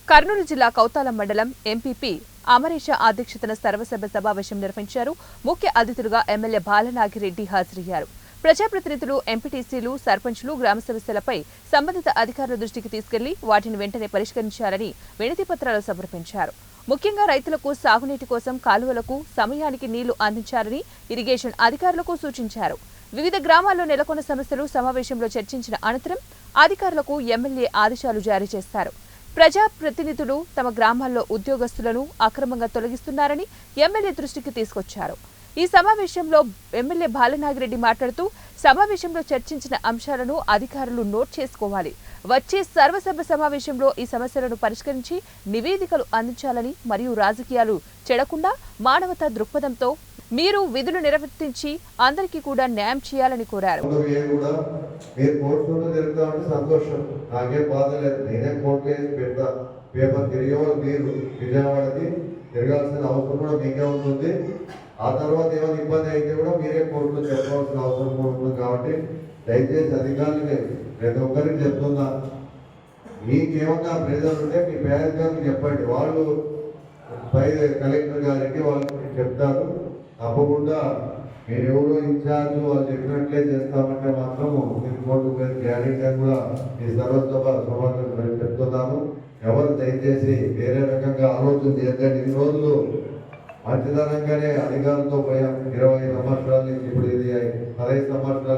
కర్నూలు జిల్లా కౌతాలం మండలం ఎంపీపీ అమరేశ అధ్యక్షతన సర్వసభ్య సమావేశం నిర్వహించారు. ముఖ్య అతిథులుగా ఎమ్మెల్యే బాలనాగిరెడ్డి హాజరయ్యారు. ప్రజాప్రతినిధులు, ఎంపీటీసీలు, సర్పంచ్లు గ్రామ సమస్యలపై సంబంధిత అధికారుల దృష్టికి తీసుకెళ్లి వాటిని వెంటనే పరిష్కరించాలని వినతి పత్రాలు సమర్పించారు. ముఖ్యంగా రైతులకు సాగునీటి కోసం కాలువలకు సమయానికి నీళ్లు అందించాలని ఇరిగేషన్ అధికారులకు సూచించారు. వివిధ గ్రామాల్లో నెలకొన్న సమస్యలు సమావేశంలో చర్చించిన అనంతరం అధికారులకు ఎమ్మెల్యే ఆదేశాలు జారీ చేశారు. ప్రజాప్రతినిధులు తమ గ్రామాల్లో ఉద్యోగస్తులను అక్రమంగా తొలగిస్తున్నారని ఎమ్మెల్యే దృష్టికి తీసుకొచ్చారు. ఈ సమావేశంలో ఎమ్మెల్యే బాలనాగిరెడ్డి మాట్లాడుతూ, సమావేశంలో చర్చించిన అంశాలను అధికారులు నోట్ చేసుకోవాలి. వచ్చే సర్వసభ్య సమావేశంలో ఈ సమస్యలను పరిష్కరించి నివేదికలు అందించాలని మరియు రాజకీయాలు చెడకుండా మానవతా దృక్పథంతో మీరు విధులు నిర్వర్తించి అందరికీ కూడా న్యాయం చేయాలని కోరారు. ఆ తర్వాత ఏమైనా ఇబ్బంది అయితే కూడా మీరే కోర్టులో చెప్పవలసిన అవసరం ఉంటుంది. కాబట్టి దయచేసి అధికారులకి ప్రతి ఒక్కరికి చెప్తున్నా, మీకేమన్నా ప్రెజర్ ఉంటే మీ పేరెంట్స్ గారికి చెప్పండి. వాళ్ళు పై కలెక్టర్ గారికి వాళ్ళకి చెప్తారు. తప్పకుండా మీరు ఎవరో ఇన్ఛార్జ్ వాళ్ళు చెప్పినట్లే చేస్తామంటే మాత్రం కోర్టు గ్యారెంటీ కూడా ఈ సర్వసభ సమావేశం చెప్తున్నాను. ఎవరు దయచేసి వేరే రకంగా ఆలోచన చేయకండి. ఇన్ని రోజులు మంచితనంగానే అధికారులతో పోయాం. 20 సంవత్సరాల నుంచి ఇప్పుడు ఇది 15 సంవత్సరాలు